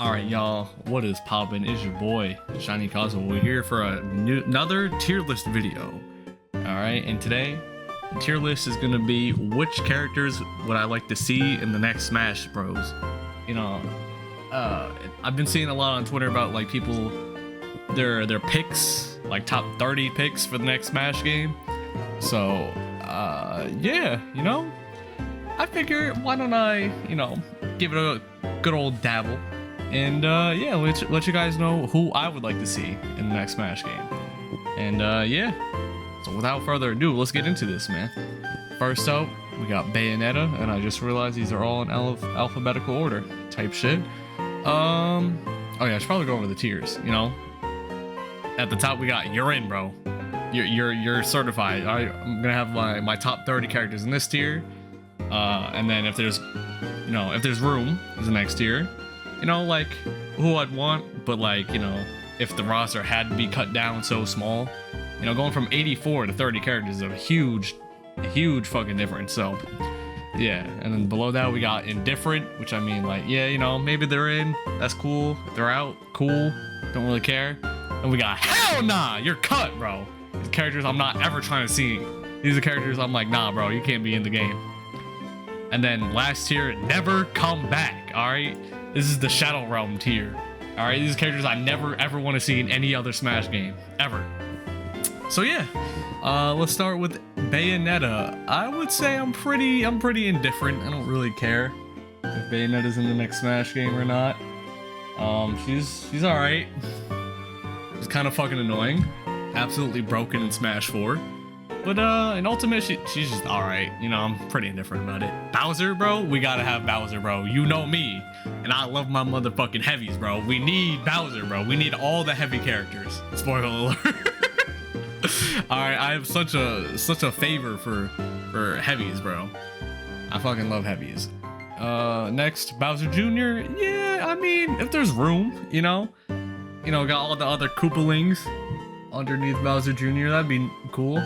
Alright, y'all, what is poppin'? It's your boy, Shiny Cosmo. We're here for another tier list video. Alright, and today, the tier list is gonna be which characters would I like to see in the next Smash Bros. You know, I've been seeing a lot on Twitter about like people, their picks, like top 30 picks for the next Smash game. So, yeah, you know, I figure why don't I, you know, give it a good old dabble. And yeah, let you guys know who I would like to see in the next Smash game. And yeah, so without further ado, let's get into this, man. First up, we got Bayonetta, and I just realized these are all in alphabetical order type shit. Oh yeah, I should probably go over the tiers, you know. At the top, we got you're in, bro. You're certified. All right, I'm gonna have my top 30 characters in this tier. And then if there's, you know, if there's room, is the next tier. You know, like who I'd want, but like, you know, if the roster had to be cut down so small, you know, going from 84 to 30 characters is a huge fucking difference. So yeah, and then below that we got indifferent, which I mean, like, yeah, you know, maybe they're in, that's cool. If they're out, cool, don't really care. And we got hell nah, you're cut, bro. These characters I'm not ever trying to see. These are characters I'm like, nah, bro, you can't be in the game. And then last tier, never come back. All right. This is the Shadow Realm tier. All right, these characters I never ever want to see in any other Smash game ever. So yeah, let's start with Bayonetta. I would say I'm pretty indifferent. I don't really care if Bayonetta's in the next Smash game or not. She's all right. She's kind of fucking annoying. Absolutely broken in Smash 4. But in Ultimate, she's just all right. You know, I'm pretty indifferent about it. Bowser, bro, we gotta have Bowser, bro. You know me, and I love my motherfucking heavies, bro. We need Bowser, bro. We need all the heavy characters. Spoiler alert. All right, I have such a favor for heavies, bro. I fucking love heavies. Next, Bowser Jr. Yeah, I mean, if there's room, you know, got all the other Koopalings underneath Bowser Jr. That'd be cool.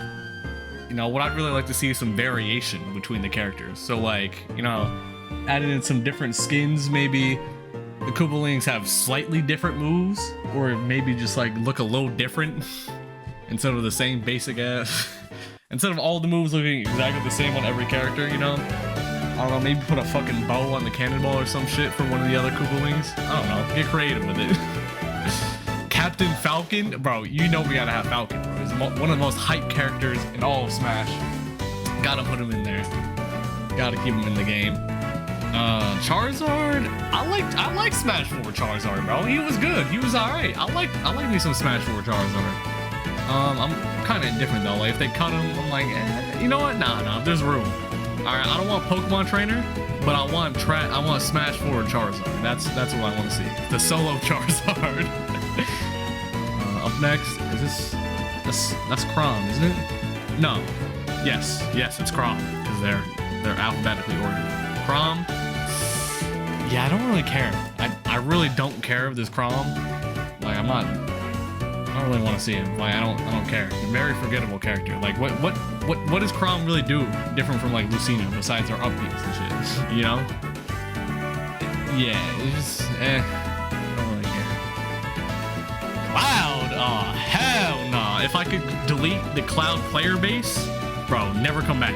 You know, what I'd really like to see is some variation between the characters. So like, you know, adding in some different skins, maybe the Koopalings have slightly different moves, or maybe just like look a little different instead of the same basic ass. Instead of all the moves looking exactly the same on every character, you know? I don't know, maybe put a fucking bow on the cannonball or some shit for one of the other Koopalings. I don't know, get creative with it. Captain Falcon, bro, you know we gotta have Falcon, bro. He's one of the most hyped characters in all of Smash. Gotta put him in there. Gotta keep him in the game. Charizard, I like Smash 4 Charizard, bro. He was good. He was alright. I like me some Smash 4 Charizard. I'm kind of indifferent though. Like if they cut him, I'm like, you know what? Nah. There's room. All right, I don't want Pokemon Trainer, but I want Smash 4 Charizard. That's what I want to see. The solo Charizard. Up next is that's Chrom, isn't it? No. Yes, it's Chrom because they're alphabetically ordered. Chrom. Yeah, I don't really care. I really don't care if this Chrom. Like I don't really want to see him. Like I don't care. Very forgettable character. Like what does Chrom really do different from like Lucina besides her up beats and shit? You know? Yeah, it's just I don't really care. Cloud. Oh hell nah. If I could delete the Cloud player base, bro, never come back.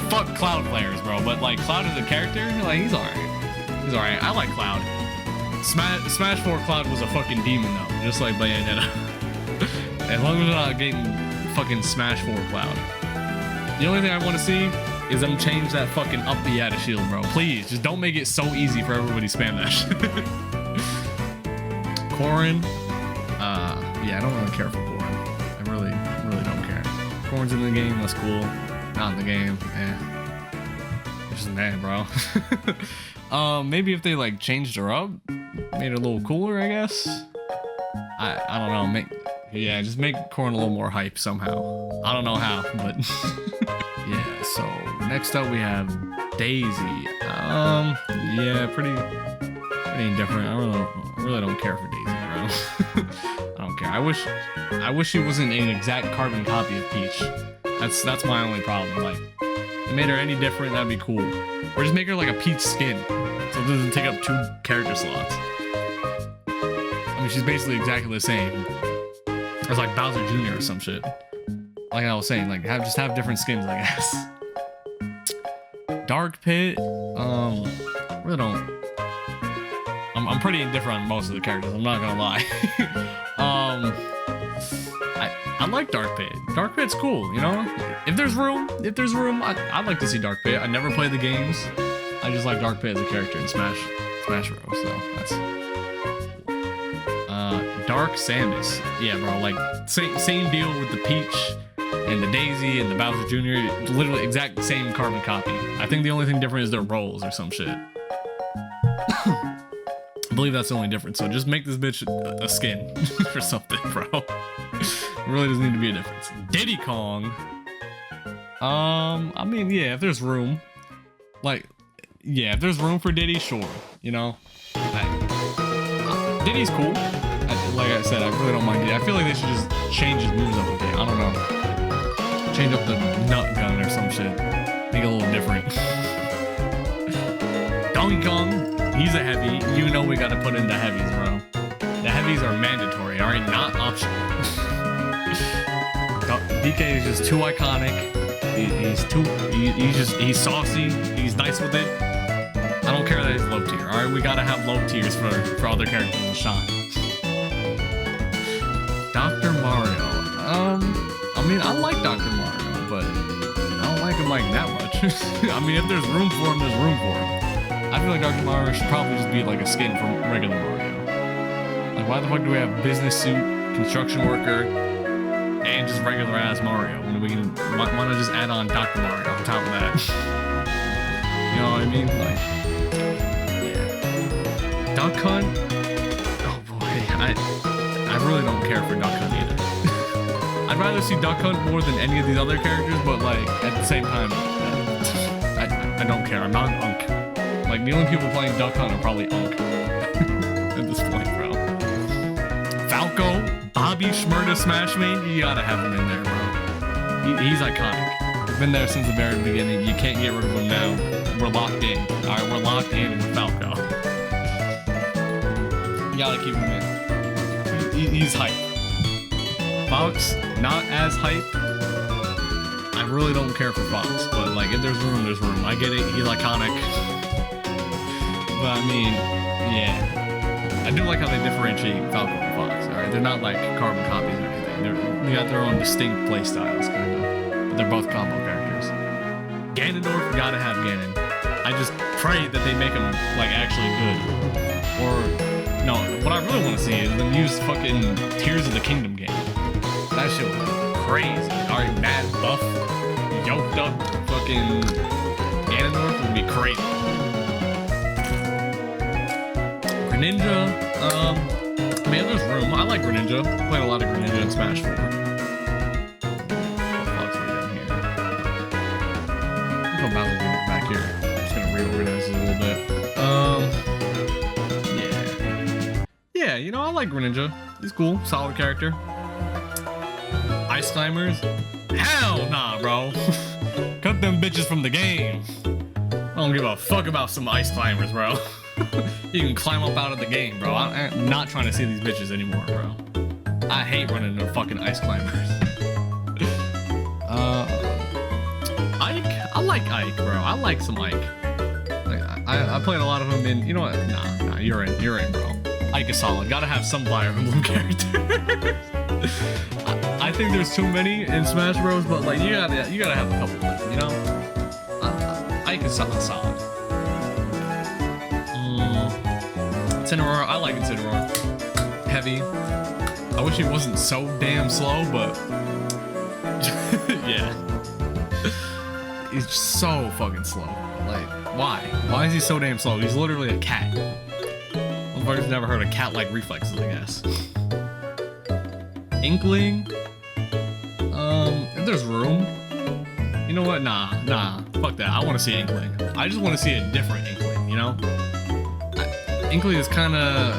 Fuck Cloud players, bro. But like Cloud as a character, like he's alright. He's alright. I like Cloud. Smash 4 Cloud was a fucking demon though, just like Bayonetta. As long as we're not getting fucking Smash 4 Cloud. The only thing I want to see is them change that fucking up the Yata shield, bro. Please, just don't make it so easy for everybody to spam that shit. Corrin. Yeah, I don't really care for Corrin. I really don't care. Corrin's in the game, that's cool. Not in the game, it's just mad, bro. Maybe if they like changed her up, made it a little cooler, I guess. I don't know. Just make Corrin a little more hype somehow. I don't know how, but yeah. So next up we have Daisy. Yeah, pretty indifferent. I really don't care for Daisy, bro. I don't care. I wish she wasn't an exact carbon copy of Peach. That's my only problem. Like they made her any different, that'd be cool. Or just make her like a Peach skin, so it doesn't take up 2 character slots. I mean, she's basically exactly the same as like Bowser Jr. or some shit. Like I was saying, like just have different skins, I guess. Dark Pit, really don't. I'm pretty indifferent on most of the characters. I'm not gonna lie. I like Dark Pit. Dark Pit's cool, you know. If there's room, I'd like to see Dark Pit. I never played the games. I just like Dark Pit as a character in Smash Bros. So that's. Dark Samus, yeah, bro. Like same deal with the Peach and the Daisy and the Bowser Jr. Literally exact same carbon copy. I think the only thing different is their roles or some shit. I believe that's the only difference. So just make this bitch a skin or something, bro. It really doesn't need to be a difference. Diddy Kong. I mean, yeah, if there's room, like, yeah, if there's room for Diddy, sure. You know, Diddy's cool. Like I said, I really don't mind Diddy. I feel like they should just change his moves up a bit. I don't know. Change up the nut gun or some shit. Make it a little different. Donkey Kong. He's a heavy. You know we gotta put in the heavies, bro. The heavies are mandatory, alright? Not optional. DK is just too iconic. He's saucy. He's nice with it. I don't care that he's low tier, alright? We gotta have low tiers for other characters to shine. Dr. Mario. I mean, I like Dr. Mario, but I don't like him like that much. I mean, if there's room for him, there's room for him. I feel like Dr. Mario should probably just be like a skin from regular Mario. Like, why the fuck do we have business suit, construction worker, and just regular ass Mario when we can? Why not just add on Dr. Mario on top of that? You know what I mean? Like, yeah. Duck Hunt. Oh boy, I really don't care for Duck Hunt either. I'd rather see Duck Hunt more than any of these other characters, but like at the same time, I don't care. I'm not an unk. Like, the only people playing Duck Hunt are probably unk at this point, bro. Falco, Bobby Shmurda Smash Main, you gotta have him in there, bro. He's iconic. He's been there since the very beginning. You can't get rid of him now. We're locked in. All right, we're locked in with Falco. You gotta keep him in. He's hype. Fox, not as hype. I really don't care for Fox, but like, if there's room, there's room. I get it. He's iconic. But I mean, yeah, I do like how they differentiate Falco and Fox. All right, they're not like carbon copies or anything. They got their own distinct play styles, kind of. But they're both combo characters. Ganondorf, gotta have Ganon. I just pray that they make him like actually good. Or no, what I really want to see is them use fucking Tears of the Kingdom game. That shit would be crazy. All right, mad buff, yoked up, fucking Ganondorf would be crazy. Greninja, I mean, there's room. I like Greninja. Played a lot of Greninja in Smash 4. What the fuck's way down here? Let's go Bowser Jr. back here. I'm just gonna reorganize this a little bit. Yeah, you know, I like Greninja. He's cool, solid character. Ice Climbers? Hell nah, bro. Cut them bitches from the game. I don't give a fuck about some Ice Climbers, bro. You can climb up out of the game, bro. I'm not trying to see these bitches anymore, bro. I hate running into fucking Ice Climbers. Ike? I like Ike, bro. I like some Ike. Like, I played a lot of them in, you know what? Nah, you're in, bro. Ike is solid. Gotta have some Fire Emblem characters. I think there's too many in Smash Bros, but like, you gotta have a couple of them, you know? Ike is solid. Incineroar, I like Incineroar. Heavy. I wish he wasn't so damn slow, but yeah. He's just so fucking slow. Like, why? Why is he so damn slow? He's literally a cat. Motherfucker's never heard of cat-like reflexes, I guess. Inkling? If there's room. You know what? Nah. Fuck that. I want to see Inkling. I just want to see a different Inkling, you know? Inkling is kind of,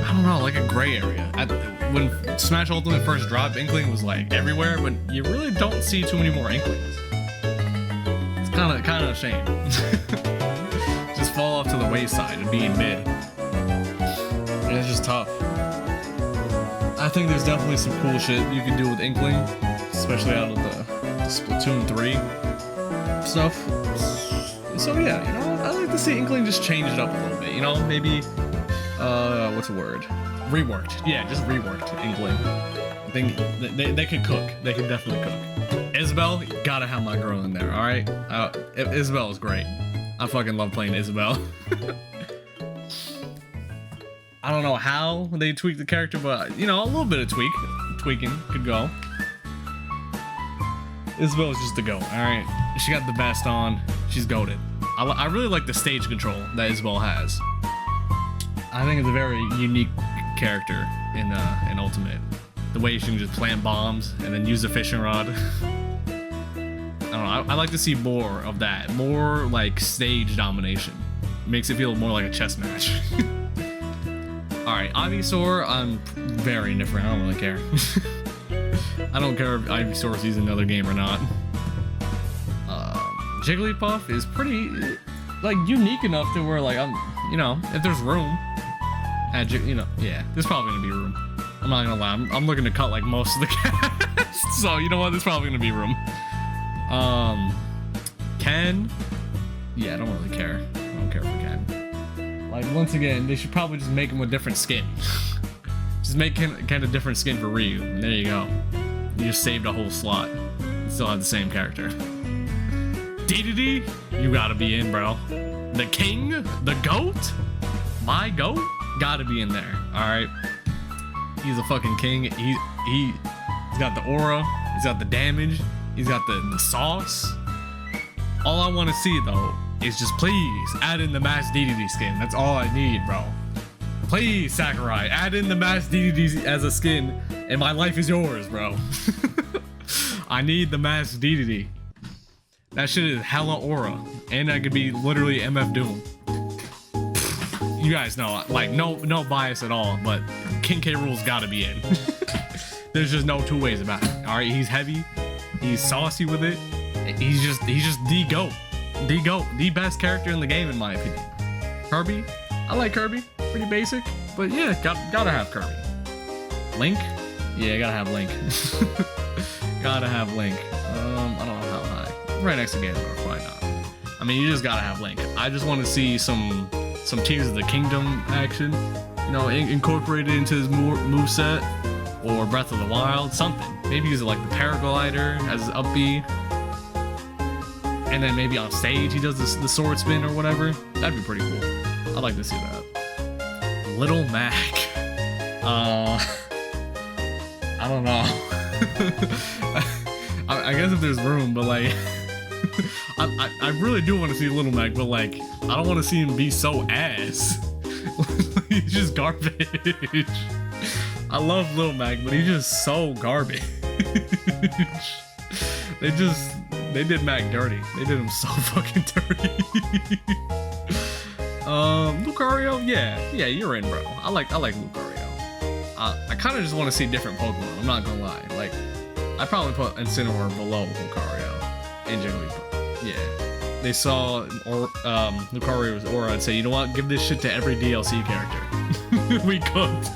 I don't know, like a gray area. When Smash Ultimate first dropped, Inkling was like everywhere, but you really don't see too many more Inklings. It's kind of a shame. Just fall off to the wayside and be in mid. And it's just tough. I think there's definitely some cool shit you can do with Inkling, especially out of the Splatoon 3 stuff. So yeah, you know, I like to see Inkling just change it up a little bit. You know, maybe what's the word? Reworked. Yeah, just reworked Inkling. I think they could cook. They could definitely cook. Isabelle, gotta have my girl in there. All right, Isabelle is great. I fucking love playing Isabelle. I don't know how they tweak the character, but you know, a little bit of tweaking could go. Isabelle is just the goat. All right, she got the best on. She's goated. I really like the stage control that Isabelle has. I think it's a very unique character in Ultimate. The way she can just plant bombs and then use the fishing rod. I don't know. I like to see more of that. More like stage domination. Makes it feel more like a chess match. Alright, Ivysaur, I'm very indifferent. I don't really care. I don't care if Ivysaur sees another game or not. Jigglypuff is pretty, like, unique enough to where, like, I'm, you know, if there's room, you know, yeah, there's probably gonna be room. I'm not gonna lie, I'm looking to cut, like, most of the cast, so, you know what, there's probably gonna be room. Ken, yeah, I don't really care. I don't care for Ken. Like, once again, they should probably just make him a different skin. Just make Ken a different skin for Ryu, and there you go. You just saved a whole slot. You still have the same character. Dedede, you gotta be in, bro. The king, the goat, my goat, gotta be in there. All right, he's a fucking king. He's got the aura. He's got the damage. He's got the sauce. All I want to see though is just please add in the Mass Dedede skin. That's all I need, bro. Please, Sakurai, add in the Mass Dedede as a skin, and my life is yours, bro. I need the Mass Dedede. That shit is hella aura, and I could be literally MF Doom. You guys know, like, no bias at all, but King K. Rool's gotta be in. There's just no two ways about it. All right, he's heavy, he's saucy with it. He's just the goat, the best character in the game in my opinion. Kirby, I like Kirby, pretty basic, but yeah, gotta have Kirby. Link, yeah, gotta have Link. Gotta have Link. I don't know how high. Right next to Ganondorf, why not? I mean, you just gotta have Link. I just want to see some Tears of the Kingdom action, you know, incorporated into his moveset, or Breath of the Wild, something. Maybe use it like the paraglider as up B, and then maybe on stage he does the sword spin or whatever. That'd be pretty cool. I'd like to see that. Little Mac. I don't know. I guess if there's room, but like, I really do want to see Little Mac, but like, I don't want to see him be so ass. He's just garbage. I love Little Mac, but he's just so garbage. They did Mac dirty. They did him so fucking dirty. Lucario, yeah, you're in, bro. I like Lucario. I kind of just want to see different Pokemon. I'm not gonna lie. Like, I'd probably put Incineroar below Lucario and Jigglypuff. Yeah, they saw Lucario's aura and say, you know what? Give this shit to every DLC character. We cooked.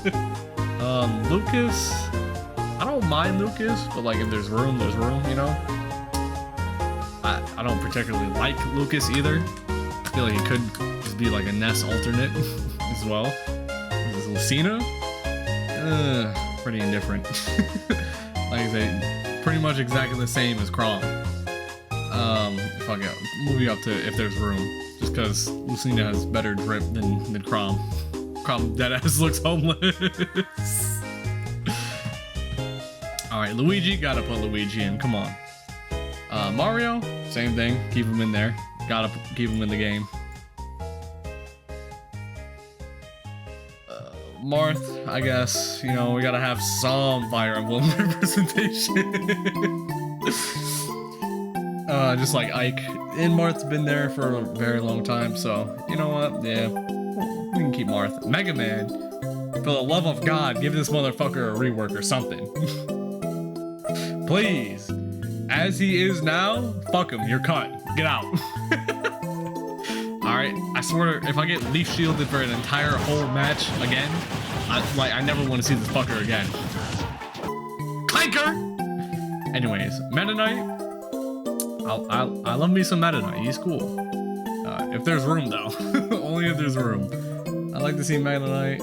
Lucas, I don't mind Lucas, but like if there's room, you know. I don't particularly like Lucas either. I feel like he could just be like a Ness alternate as well. Is Lucina? Pretty indifferent. Like I say, pretty much exactly the same as Chrom. Fuck it, moving up to if there's room, just because Lucina has better drip than Chrom. Chrom deadass looks homeless. Alright, Luigi, gotta put Luigi in, come on. Mario, same thing, keep him in there. Gotta keep him in the game. Marth, I guess, you know, we gotta have some Fire Emblem representation. Just like Ike. And Marth's been there for a very long time, so, you know what, yeah. We can keep Marth. Mega Man, for the love of God, give this motherfucker a rework or something. Please. As he is now, fuck him, you're cut. Get out. Alright, I swear, if I get leaf shielded for an entire whole match again, I never want to see this fucker again. Clanker! Anyways, Meta Knight. I love me some Meta Knight. He's cool. If there's room, though. Only if there's room. I like to see Meta Knight.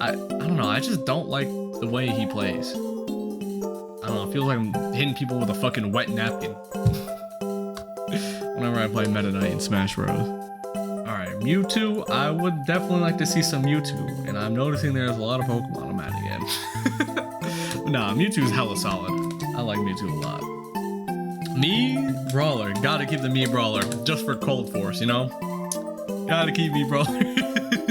I don't know. I just don't like the way he plays. I don't know. It feels like I'm hitting people with a fucking wet napkin. Whenever I play Meta Knight in Smash Bros. Alright, Mewtwo. I would definitely like to see some Mewtwo. And I'm noticing there's a lot of Pokemon I'm at again. Nah, Mewtwo's hella solid. I like Mewtwo a lot. Mii Brawler. Gotta keep the Mii Brawler. Just for Cold Force, you know? Gotta keep Mii Brawler.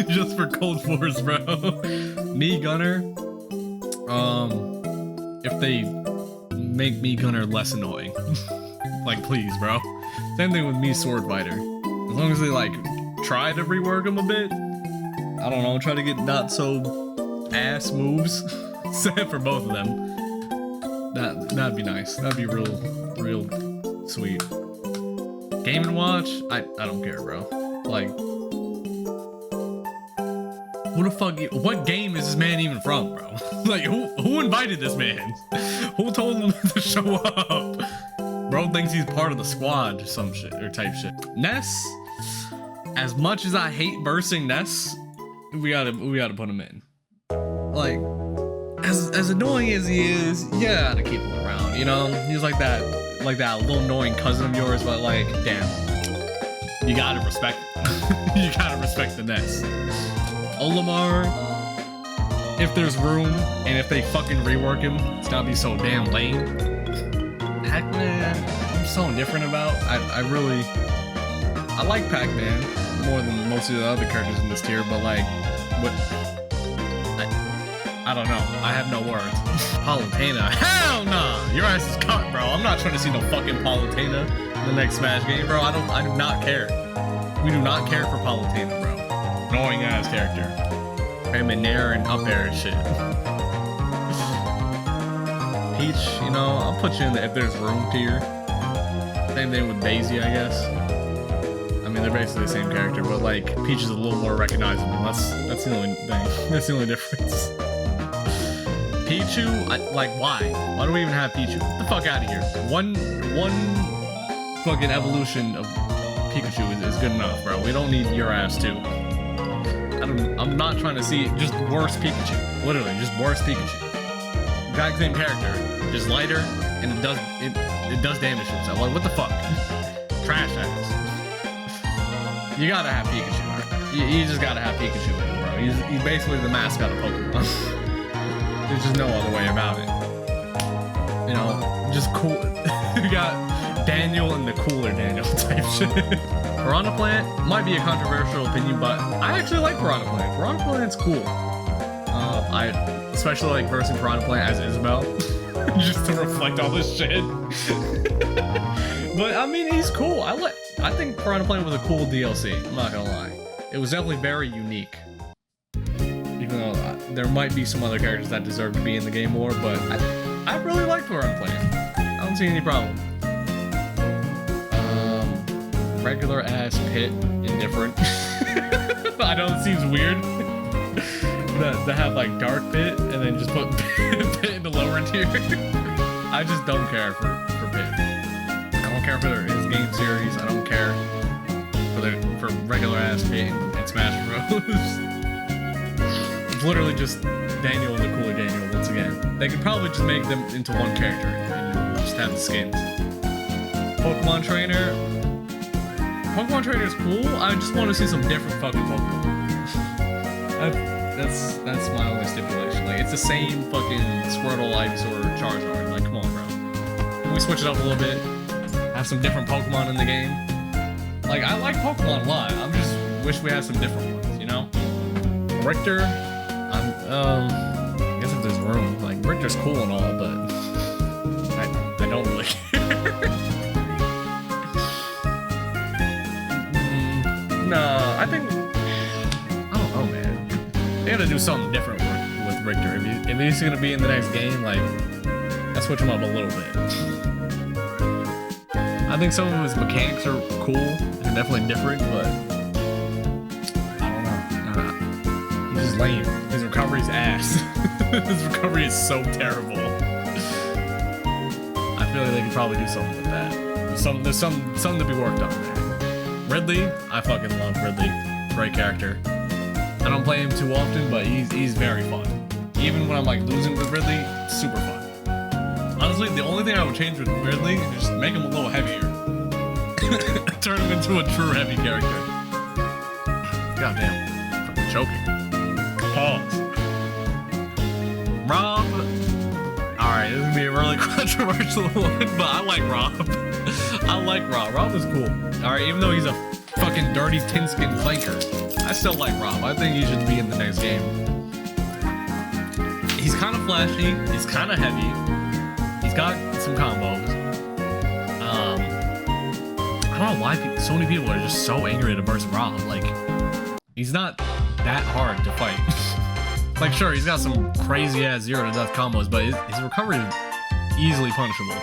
Just for Cold Force, bro. Mii Gunner. If they make Mii Gunner less annoying. Like, please, bro. Same thing with Mii Sword Fighter. As long as they, like, try to rework him a bit. I don't know, try to get not so ass moves set for both of them. That'd be nice. That'd be real sweet. Game & Watch? I don't care, bro. Like, who the fuck? What game is this man even from, bro? Like, who invited this man? Who told him to show up? Bro thinks he's part of the squad, some shit or type shit. Ness. As much as I hate bursting Ness, we gotta put him in. Like, as annoying as he is, you gotta keep him around. You know, he's like that little annoying cousin of yours, but like, damn, you gotta respect it. You gotta respect the Ness. Olimar, if there's room and if they fucking rework him, it's gotta be so damn lame. Pac-Man, I'm so indifferent about. I like Pac-Man more than most of the other characters in this tier, but like, what? I don't know. I have no words. Palutena, hell nah! Your ass is cut, bro. I'm not trying to see no fucking Palutena in the next Smash game, bro. I do not care. We do not care for Palutena, bro. Annoying ass character. Him in air and up air and shit. Peach, you know, I'll put you in the if there's room tier. Same thing with Daisy, I guess. I mean, they're basically the same character, but like Peach is a little more recognizable. That's the only thing. That's the only difference. Pichu, like, why? Why do we even have Pichu? Get the fuck out of here. One fucking evolution of Pikachu is good enough, bro. We don't need your ass too. I'm not trying to see just worse Pikachu. Literally, just worse Pikachu. Exact same character, just lighter, and it does damage to itself. Like, what the fuck? Trash ass. You gotta have Pikachu, right? You just gotta have Pikachu in it, bro. He's basically the mascot of Pokemon. There's just no other way about it. You know, just cool. You got Daniel and the cooler Daniel type shit. Piranha Plant might be a controversial opinion, but I actually like Piranha Plant. Piranha Plant's cool. I especially like versing Piranha Plant as Isabelle, just to reflect all this shit. But I mean, he's cool. I think Piranha Plant was a cool DLC. I'm not gonna lie. It was definitely very unique. Even though there might be some other characters that deserve to be in the game more, but I really like Piranha Plant. I don't see any problem. Regular ass Pit, indifferent. I know it seems weird to have like Dark Pit and then just put Pit in the lower tier. I just don't care for Pit. I don't care for his game series. I don't care for regular ass Pit and Smash Bros. It's literally just Daniel and the cooler Daniel once again. They could probably just make them into one character and just have the skins. Pokemon Trainer. Pokemon Trainer is cool. I just want to see some different fucking Pokemon. That's my only stipulation. Like, it's the same fucking Squirtle, Ivysaur, Charizard. Like, come on, bro. Can we switch it up a little bit? Have some different Pokemon in the game? Like, I like Pokemon a lot. I just wish we had some different ones, you know? Richter, I guess if there's room. Like, Richter's cool and all, but I don't really care. Nah, I think, I don't know, man. They gotta do something different with Richter. If he's gonna be in the next game, like, let's switch him up a little bit. I think some of his mechanics are cool and definitely different, but I don't know. He's just lame. His recovery's ass. His recovery is so terrible. I feel like they could probably do something with that. There's something to be worked on there. Ridley, I fucking love Ridley. Great character. I don't play him too often, but he's very fun. Even when I'm like losing with Ridley, super fun. Honestly, the only thing I would change with Ridley is just make him a little heavier. Turn him into a true heavy character. God damn. Fucking choking. Pause. Rob. Alright, this is gonna be a really controversial one, but I like Rob. I like Rob. Rob is cool. Alright, even though he's a fucking dirty tin skin flanker, I still like Rob. I think he should be in the next game. He's kind of flashy. He's kind of heavy. He's got some combos. I don't know why so many people are just so angry to verse Rob. Like, he's not that hard to fight. Like, sure, he's got some crazy ass 0 to death combos, but his recovery is easily punishable.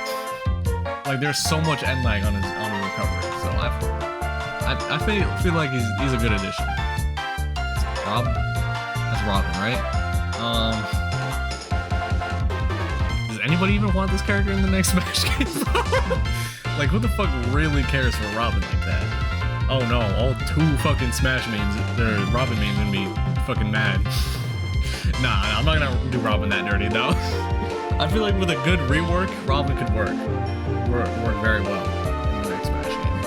Like, there's so much end lag on his recovery. So I feel like he's a good addition. That's Robin, right? Does anybody even want this character in the next Smash game? Like, who the fuck really cares for Robin like that? Oh no, all 2 fucking Smash mains, their Robin mains gonna be fucking mad. Nah, I'm not gonna do Robin that dirty though. I feel like with a good rework, Robin could work very well in the next Smash game.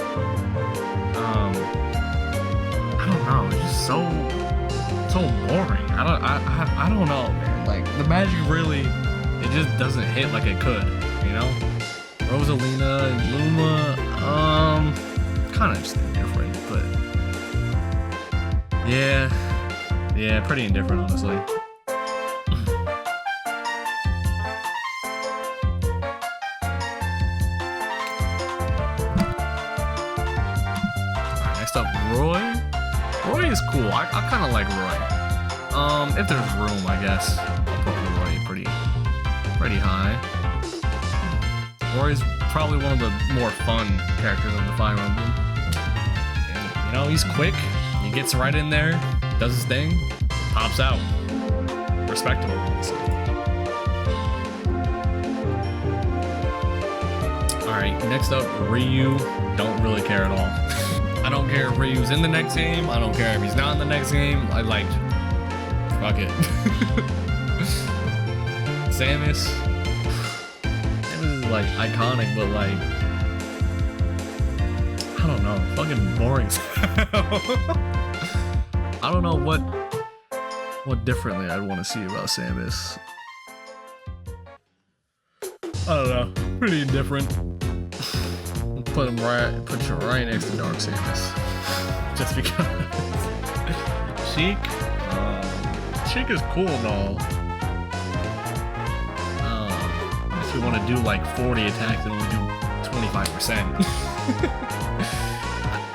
I don't know, it's just so boring. I don't know, man. Like, the magic really, it just doesn't hit like it could, you know? Rosalina and Luma, kind of just indifferent, but yeah, pretty indifferent, honestly. Alright, next up, Roy. Roy is cool. I kind of like Roy. If there's room, I guess. I'll put Roy pretty high. Roy's probably one of the more fun characters of the Fire Emblem. And, you know, he's quick. He gets right in there, does his thing, pops out. Respectable, honestly. Alright, next up, Ryu. Don't really care at all. I don't care if Ryu's in the next game. I don't care if he's not in the next game. I like, fuck it. Samus. Like iconic, but like, I don't know, fucking boring. I don't know what differently I'd want to see about Samus. I don't know, pretty indifferent. Put you right next to Dark Samus, just because. Sheik, Sheik is cool and all. If we want to do like 40 attacks and only do 25%.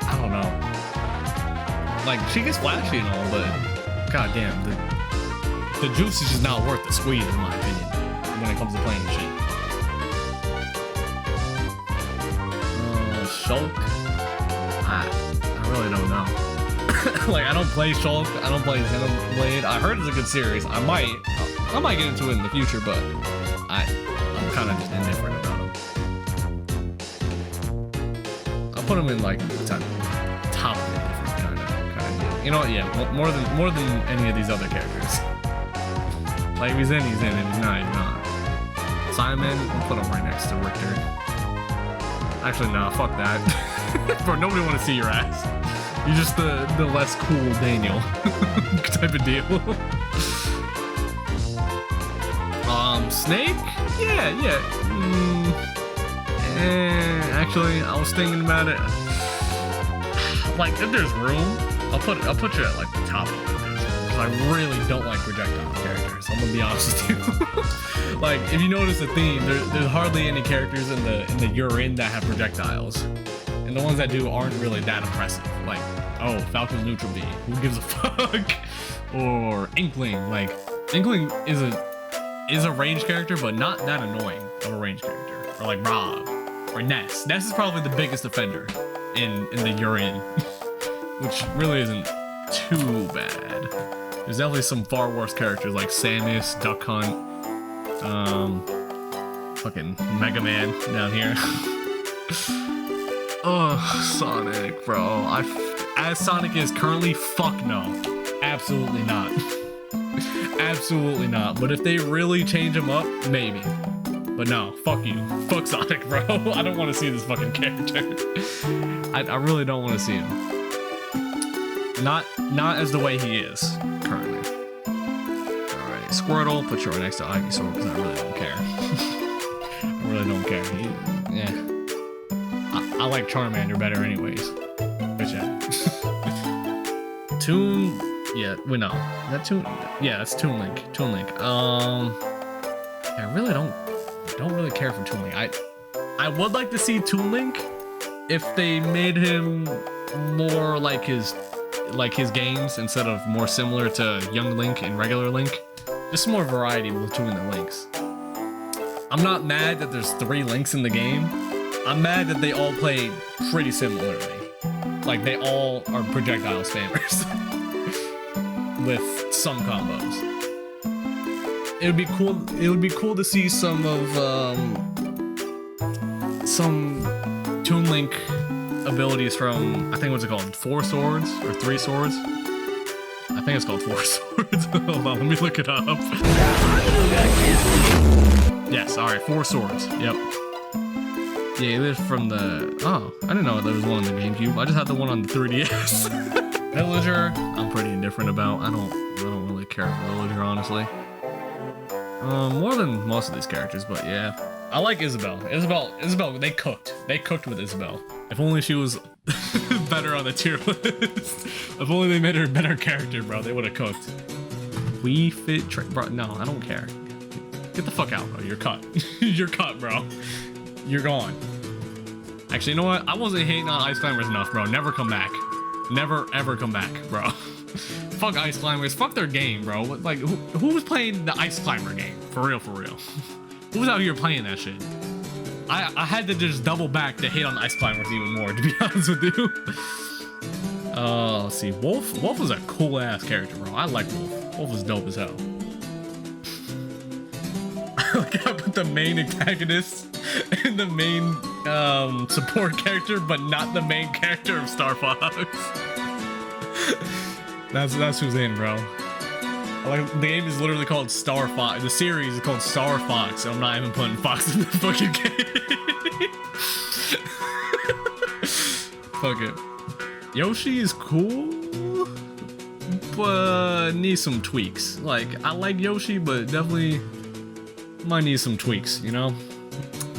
I don't know. Like, she gets flashy and all, but goddamn, the juice is just not worth the squeeze, in my opinion, when it comes to playing shit. Shulk? I really don't know. Like, I don't play Shulk. I don't play Xenoblade. I heard it's a good series. I might get into it in the future, but I'm kind of just indifferent about him. I'll put him in like top indifferent kind of deal. You know what? Yeah, more than any of these other characters. Like, if he's in, he's in. If he's not, he's not. Simon, I'll put him right next to Richter. Actually, nah, fuck that. Bro, nobody want to see your ass. You're just the less cool Daniel type of deal. Snake? Yeah. Actually, I was thinking about it. Like, if there's room, I'll put you at like the top of it. Because I really don't like projectile characters. I'm gonna be honest with you. Like, if you notice the theme, there's hardly any characters in the you're in that have projectiles. And the ones that do aren't really that impressive. Like, oh, Falcon's neutral B. Who gives a fuck? Or Inkling. Like, Inkling is a range character, but not that annoying of a range character. Or like Rob. or Ness. Ness is probably the biggest offender in the Urian, which really isn't too bad. There's definitely some far worse characters like Samus, Duck Hunt, fucking Mega Man down here. Oh, Sonic, bro. As Sonic is currently, fuck no. Absolutely not. Absolutely not. But if they really change him up, maybe. But no, fuck you. Fuck Sonic, bro. I don't want to see this fucking character. I really don't want to see him. Not as the way he is currently. Alright, Squirtle, put you right next to Ivysaur because I really don't care. I really don't care. I like Charmander better anyways. But yeah. Toon, yeah, wait, no. That Toon, yeah, that's Toon Link. Toon Link. I really don't really care for Toon Link. I would like to see Toon Link if they made him more like his games instead of more similar to Young Link and regular Link. Just more variety between the Links. I'm not mad that there's 3 Links in the game. I'm mad that they all play pretty similarly. Like they all are projectile spammers with some combos. It would be cool. It would be cool to see some of some Toon Link abilities from, I think, what's it called? 4 Swords or 3 Swords? I think it's called 4 Swords. Hold on, let me look it up. Yes, all right, 4 Swords. Yep. Yeah, it is from the. Oh, I didn't know there was one on the GameCube. I just had the one on the 3DS. Villager, I'm pretty indifferent about. I don't really care for Villager, honestly. More than most of these characters, but yeah. I like Isabelle. Isabelle, they cooked. They cooked with Isabelle. If only she was better on the tier list. If only they made her a better character, bro, they would have cooked. Wii Fit, bro, no, I don't care. Get the fuck out, bro. You're cut. You're cut, bro. You're gone. Actually, you know what? I wasn't hating on Ice Climbers enough, bro. Never come back. Never, ever come back, bro. Fuck Ice Climbers. Fuck their game, bro. Like, who was playing the Ice Climber game? For real, for real. Who was out here playing that shit? I had to just double back to hate on Ice Climbers even more, to be honest with you. Let's see. Wolf? Wolf was a cool-ass character, bro. I like Wolf. Wolf was dope as hell. Like, I put the main antagonist and the main support character, but not the main character of Star Fox. That's who's in, bro. Like, the game is literally called Star Fox. The series is called Star Fox, so I'm not even putting Fox in the fucking game. Fuck it. Yoshi is cool, but needs some tweaks. Like, I like Yoshi, but definitely might need some tweaks, you know?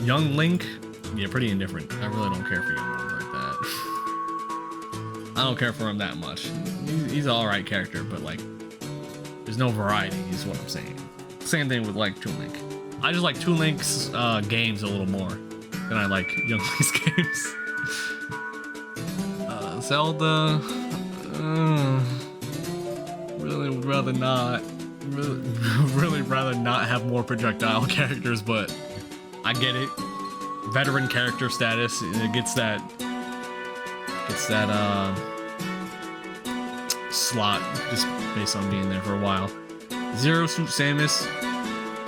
Young Link, yeah, pretty indifferent. I really don't care for Young Link like that. I don't care for him that much. He's an alright character, but like, there's no variety, is what I'm saying. Same thing with like Toon Link. I just like Toon Link's games a little more than I like Young Link's games. Zelda, really would rather not. Really rather not have more projectile characters, but I get it. Veteran character status, it gets that slot just based on being there for a while. Zero Suit Samus,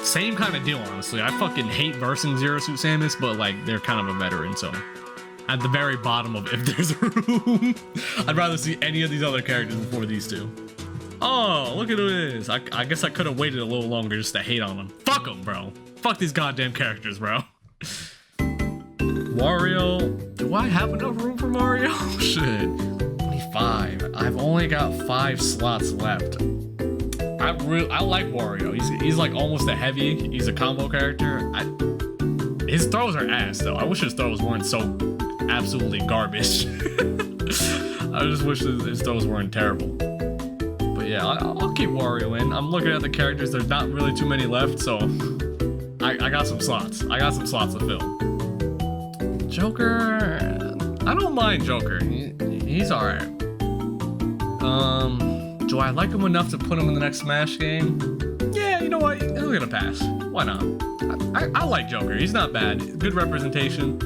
same kind of deal, honestly. I fucking hate versing Zero Suit Samus, but like they're kind of a veteran, so at the very bottom of if there's room, I'd rather see any of these other characters before these two. Oh, look at who it is. I guess I could have waited a little longer just to hate on them. Fuck them, bro. Fuck these goddamn characters, bro. Wario. Do I have enough room for Mario? Shit. 25. I've only got 5 slots left. I like Wario. He's like almost a heavy. He's a combo character. His throws are ass, though. I wish his throws weren't so absolutely garbage. I just wish his throws weren't terrible. Yeah, I'll keep Wario in. I'm looking at the characters. There's not really too many left, so I got some slots. I got some slots to fill. Joker, I don't mind Joker. He's alright. Do I like him enough to put him in the next Smash game? Yeah, you know what? He'll get a pass. Why not? I like Joker. He's not bad. Good representation.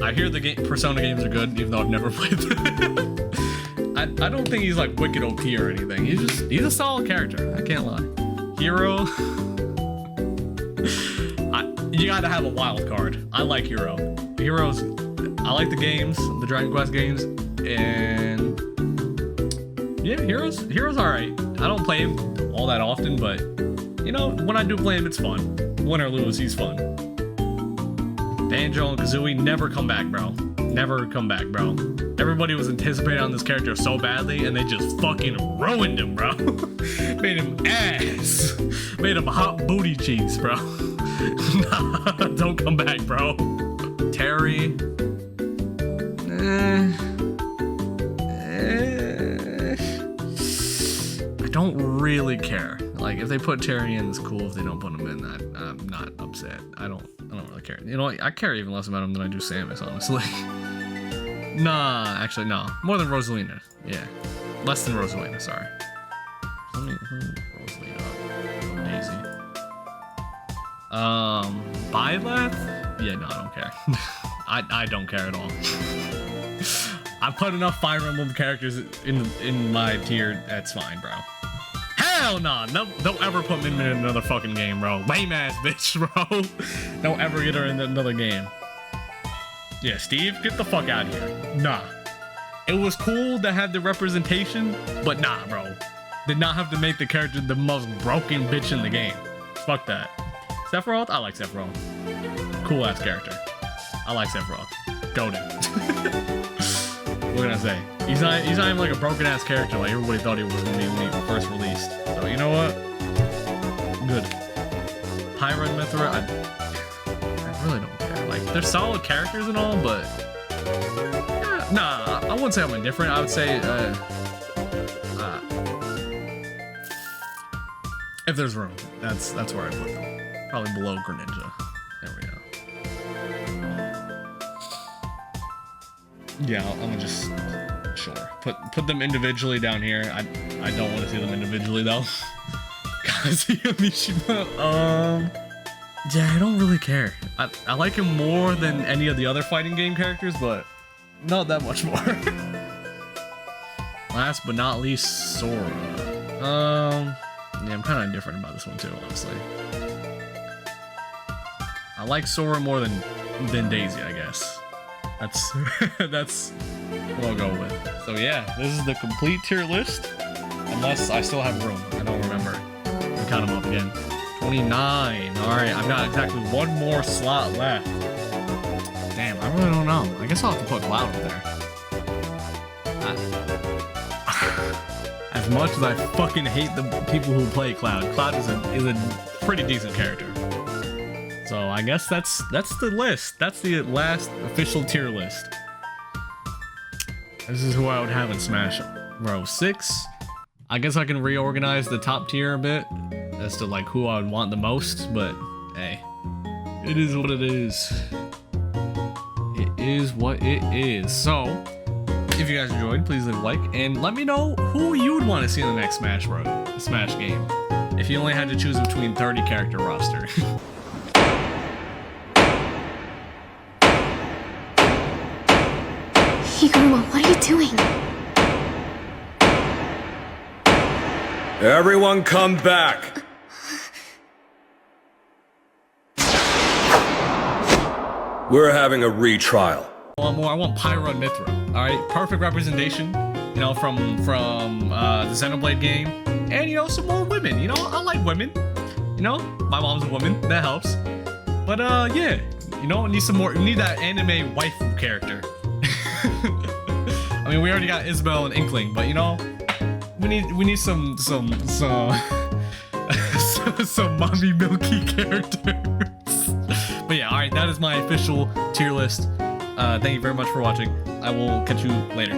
I hear the Persona games are good, even though I've never played them. I don't think he's like wicked OP or anything. He's a solid character. I can't lie. Hero. You gotta have a wild card. I like Hero. Heroes. I like the games, the Dragon Quest games, and yeah, Heroes alright. I don't play him all that often, but you know, when I do play him, it's fun. Win or lose, he's fun. Banjo and Kazooie never come back, bro. Never come back, bro. Everybody was anticipating on this character so badly, and they just fucking ruined him, bro. Made him ass. Made him hot booty cheeks, bro. Nah, don't come back, bro. Terry. I don't really care. Like, if they put Terry in, it's cool. If they don't put him in, I'm not upset. I don't really care. You know, I care even less about him than I do Samus, honestly. Nah, actually, no. More than Rosalina. Yeah. Less than Rosalina, sorry. Rosalina. Daisy. Byleth? Yeah, no, I don't care. I don't care at all. I put enough Fire Emblem characters in my tier, that's fine, bro. Hell nah, no, don't ever put Min Min in another fucking game, bro. Lame ass bitch, bro. Don't ever get her in another game. Yeah, Steve, get the fuck out of here. Nah. It was cool to have the representation, but nah, bro. Did not have to make the character the most broken bitch in the game. Fuck that. Sephiroth? I like Sephiroth. Cool ass character. I like Sephiroth. Goated. What can I say? He's not even like a broken ass character like everybody thought he was when he first released. So you know what? Good. Pyra and Mythra, I really don't care. Like, they're solid characters and all, but yeah, nah, I wouldn't say I'm indifferent. I would say if there's room, that's where I put them. Probably below Greninja. There we go. Yeah, I'm gonna just put them individually down here. I don't want to see them individually though. Kazuya Mishima. Yeah, I don't really care. I like him more than any of the other fighting game characters, but not that much more. Last but not least, Sora. Yeah, I'm kind of indifferent about this one too, honestly. I like Sora more than Daisy, I guess. That's what I'll go with. So yeah, this is the complete tier list. Unless I still have room. I don't remember. I'll count them up again. 29. Alright, I've got exactly one more slot left. Damn, I really don't know. I guess I'll have to put Cloud up there. As much as I fucking hate the people who play Cloud, Cloud is a pretty decent character. So I guess that's the list. That's the last official tier list. This is who I would have in Smash Bros. 6. I guess I can reorganize the top tier a bit as to like who I would want the most, but hey, it is what it is. It is what it is. So, if you guys enjoyed, please leave a like and let me know who you would want to see in the next Smash game. If you only had to choose between 30 character roster. Higuma, what are you doing? Everyone come back! We're having a retrial. I want more. I want Pyra and Mythra. Alright, perfect representation, you know, from the Xenoblade game. And, you know, some more women. You know, I like women. You know, my mom's a woman. That helps. But, yeah. You know, need some more. We need that anime waifu character. I mean, we already got Isabelle and Inkling, but you know, we need some mommy milky characters. But yeah, all right, that is my official tier list. Thank you very much for watching. I will catch you later.